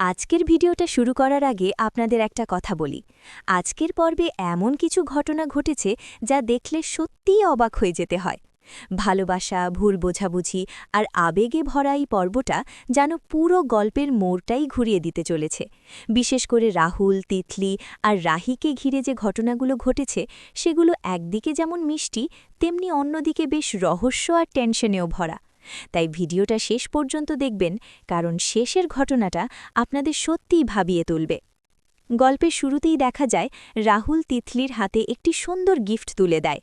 আজকের ভিডিওটা শুরু করার আগে আপনাদের একটা কথা বলি। আজকের পর্বে এমন কিছু ঘটনা ঘটেছে যা দেখলে সত্যিই অবাক হয়ে যেতে হয়। ভালোবাসা, ভুল বোঝাবুঝি আর আবেগে ভরা এই পর্বটা যেন পুরো গল্পের মোড়টাই ঘুরিয়ে দিতে চলেছে। বিশেষ করে রাহুল, তিতলি আর রাহিকে ঘিরে যে ঘটনাগুলো ঘটেছে সেগুলো একদিকে যেমন মিষ্টি, তেমনি অন্যদিকে বেশ রহস্য আর টেনশনেও ভরা। তাই ভিডিওটা শেষ পর্যন্ত দেখবেন, কারণ শেষের ঘটনাটা আপনাদের সত্যিই ভাবিয়ে তুলবে। গল্পের শুরুতেই দেখা যায় রাহুল তিতলির হাতে একটি সুন্দর গিফট তুলে দেয়।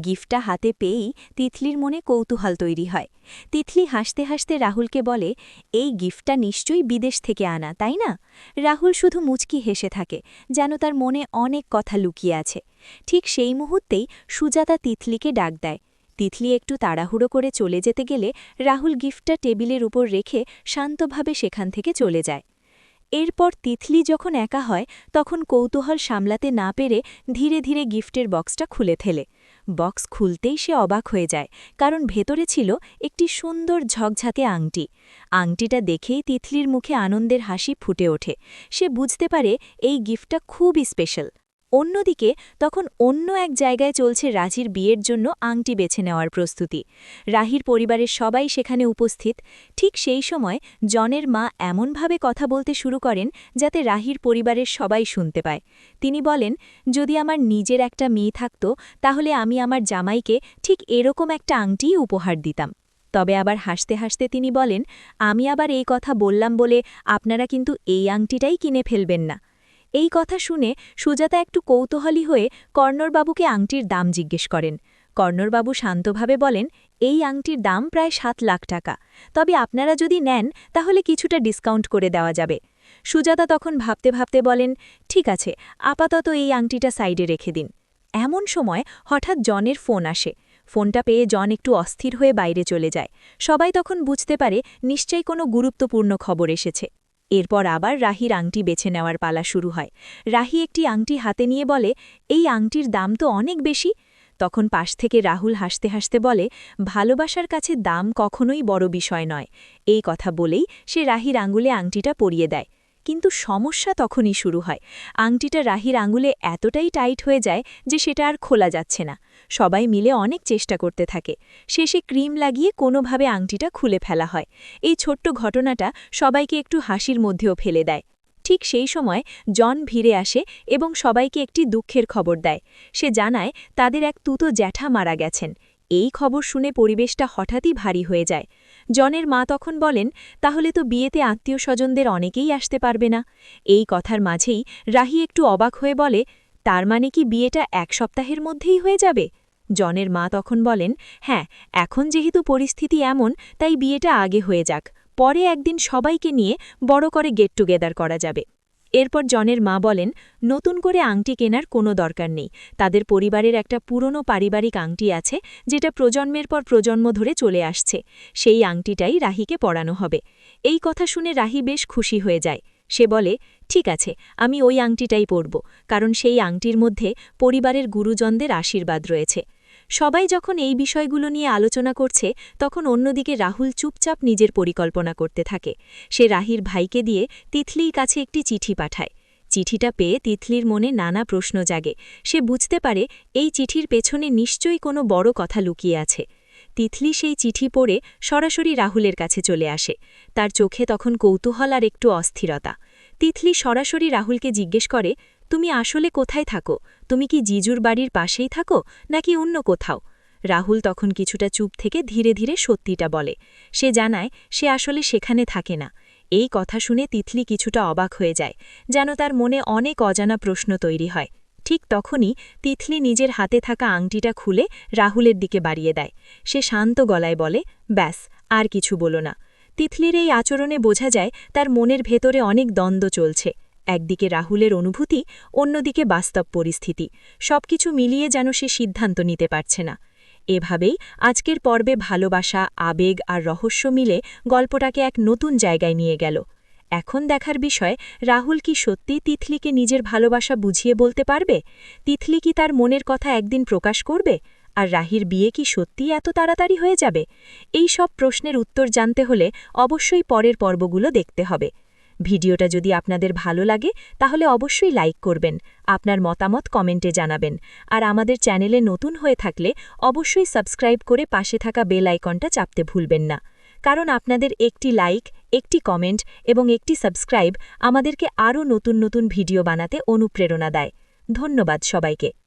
গিফটটা হাতে পেয়েই তিতলির মনে কৌতূহল তৈরি হয়। তিতলি হাসতে হাসতে রাহুলকে বলে, এই গিফটটা নিশ্চয়ই বিদেশ থেকে আনা, তাই না? রাহুল শুধু মুচকি হেসে থাকে, যেন তার মনে অনেক কথা লুকিয়ে আছে। ঠিক সেই মুহূর্তেই সুজাতা তিতলিকে ডাক দেয়। তিতলি একটু তাড়াহুড়ো করে চলে যেতে গেলে রাহুল গিফটটা টেবিলের উপর রেখে শান্তভাবে সেখান থেকে চলে যায়। এরপর তিতলি যখন একা হয় তখন কৌতূহল সামলাতে না পেরে ধীরে ধীরে গিফটের বক্সটা খুলে ফেলে। বক্স খুলতেই সে অবাক হয়ে যায়, কারণ ভেতরে ছিল একটি সুন্দর ঝকঝকে আংটি। আংটিটা দেখেই তিতলির মুখে আনন্দের হাসি ফুটে ওঠে। সে বুঝতে পারে এই গিফটটা খুবই স্পেশাল। অন্যদিকে তখন অন্য এক জায়গায় চলছে রাজির বিয়ের জন্য আংটি বেছে নেওয়ার প্রস্তুতি। রাহির পরিবারের সবাই সেখানে উপস্থিত। ঠিক সেই সময় জনের মা এমনভাবে কথা বলতে শুরু করেন যাতে রাহির পরিবারের সবাই শুনতে পায়। তিনি বলেন, যদি আমার নিজের একটা মেয়ে থাকত তাহলে আমি আমার জামাইকে ঠিক এরকম একটা আংটিই উপহার দিতাম। তবে আবার হাসতে হাসতে তিনি বলেন, আমি আবার এই কথা বললাম বলে আপনারা কিন্তু এই আংটিটাই কিনে ফেলবেন না। এই কথা শুনে সুজাতা একটু কৌতূহলী হয়ে কর্ণরবাবুকে আংটির দাম জিজ্ঞেস করেন। কর্ণরবাবু শান্তভাবে বলেন, এই আংটির দাম প্রায় ৭ লাখ টাকা, তবে আপনারা যদি নেন তাহলে কিছুটা ডিসকাউন্ট করে দেওয়া যাবে। সুজাতা তখন ভাবতে ভাবতে বলেন, ঠিক আছে, আপাতত এই আংটিটা সাইডে রেখে দিন। এমন সময় হঠাৎ জনের ফোন আসে। ফোনটা পেয়ে জন একটু অস্থির হয়ে বাইরে চলে যায়। সবাই তখন বুঝতে পারে নিশ্চয়ই কোনো গুরুত্বপূর্ণ খবর এসেছে। এরপর আবার রাহির আংটি বেছে নেওয়ার পালা শুরু হয়। রাহি একটি আংটি হাতে নিয়ে বলে, এই আংটির দাম তো অনেক বেশি। তখন পাশ থেকে রাহুল হাসতে হাসতে বলে, ভালোবাসার কাছে দাম কখনোই বড় বিষয় নয়। এই কথা বলেই সে রাহির আঙুলে আংটিটা পরিয়ে দেয়। কিন্তু সমস্যা তখনই শুরু হয়। আংটিটা রাহির আঙুলে এতটাই টাইট হয়ে যায় যে সেটা আর খোলা যাচ্ছে না। সবাই মিলে অনেক চেষ্টা করতে থাকে। শেষে ক্রিম লাগিয়ে কোনোভাবে আংটিটা খুলে ফেলা হয়। এই ছোট্ট ঘটনাটা সবাইকে একটু হাসির মধ্যেও ফেলে দেয়। ঠিক সেই সময় জন ভিড়ে আসে এবং সবাইকে একটি দুঃখের খবর দেয়। সে জানায় তাদের এক তুতো জ্যাঠা মারা গেছেন। এই খবর শুনে পরিবেশটা হঠাৎই ভারী হয়ে যায়। জনের মা তখন বলেন, তাহলে তো বিয়েতে আত্মীয় স্বজনদের অনেকেই আসতে পারবে না। এই কথার মাঝেই রাহি একটু অবাক হয়ে বলে, তার মানে কি বিয়েটা ১ সপ্তাহের মধ্যেই হয়ে যাবে? জনের মা তখন বলেন, হ্যাঁ, এখন যেহেতু পরিস্থিতি এমন তাই বিয়েটা আগে হয়ে যাক, পরে একদিন সবাইকে নিয়ে বড় করে গেট টুগেদার করা যাবে। এরপর জনের মা বলেন, নতুন করে আংটি কেনার কোনো দরকার নেই। তাদের পরিবারের একটা পুরনো পারিবারিক আংটি আছে যেটা প্রজন্মের পর প্রজন্ম ধরে চলে আসছে। সেই আংটিটাই রাহিকে পরানো হবে। এই কথা শুনে রাহি বেশ খুশি হয়ে যায়। সে বলে, ঠিক আছে, আমি ওই আংটিটাই পরব, কারণ সেই আংটির মধ্যে পরিবারের গুরুজনদের আশীর্বাদ রয়েছে। সবাই যখন এই বিষয়গুলো নিয়ে আলোচনা করছে তখন অন্যদিকে রাহুল চুপচাপ নিজের পরিকল্পনা করতে থাকে। সে রাহির ভাইকে দিয়ে তিতলির কাছে একটি চিঠি পাঠায়। চিঠিটা পেয়ে তিতলির মনে নানা প্রশ্ন জাগে। সে বুঝতে পারে এই চিঠির পেছনে নিশ্চয়ই কোনো বড় কথা লুকিয়ে আছে। তিতলি সেই চিঠি পড়ে সরাসরি রাহুলের কাছে চলে আসে। তার চোখে তখন কৌতূহল আর একটু অস্থিরতা। তিতলি সরাসরি রাহুলকে জিজ্ঞেস করে, তুমি আসলে কোথায় থাকো? তুমি কি জিজুর বাড়ির পাশেই থাকো নাকি অন্য কোথাও? রাহুল তখন কিছুটা চুপ থেকে ধীরে ধীরে সত্যিটা বলে। সে জানায় সে আসলে সেখানে থাকে না। এই কথা শুনে তিতলি কিছুটা অবাক হয়ে যায়, যেন তার মনে অনেক অজানা প্রশ্ন তৈরি হয়। ঠিক তখনই তিতলি নিজের হাতে থাকা আংটিটা খুলে রাহুলের দিকে বাড়িয়ে দেয়। সে শান্ত গলায় বলে, ব্যাস, আর কিছু বলো না। তিতলির এই আচরণে বোঝা যায় তার মনের ভেতরে অনেক দ্বন্দ্ব চলছে। একদিকে রাহুলের অনুভূতি, অন্যদিকে বাস্তব পরিস্থিতি। সবকিছু মিলিয়ে যেন সে সিদ্ধান্ত নিতে পারছে না। এভাবেই আজকের পর্বে ভালোবাসা, আবেগ আর রহস্য মিলে গল্পটাকে এক নতুন জায়গায় নিয়ে গেল। এখন দেখার বিষয়, রাহুল কি সত্যি তিতলিকে নিজের ভালোবাসা বুঝিয়ে বলতে পারবে? তিতলি কি তার মনের কথা একদিন প্রকাশ করবে? আর রাহির বিয়ে কি সত্যিই এত তাড়াতাড়ি হয়ে যাবে? এই সব প্রশ্নের উত্তর জানতে হলে অবশ্যই পরের পর্বগুলো দেখতে হবে। ভিডিওটা যদি আপনাদের ভালো লাগে তাহলে অবশ্যই লাইক করবেন, আপনার মতামত কমেন্টে জানাবেন, আর আমাদের চ্যানেলে নতুন হয়ে থাকলে অবশ্যই সাবস্ক্রাইব করে পাশে থাকা বেল আইকনটা চাপতে ভুলবেন না। কারণ আপনাদের একটি লাইক, একটি কমেন্ট এবং একটি সাবস্ক্রাইব আমাদেরকে আরও নতুন নতুন ভিডিও বানাতে অনুপ্রেরণা দেয়। ধন্যবাদ সবাইকে।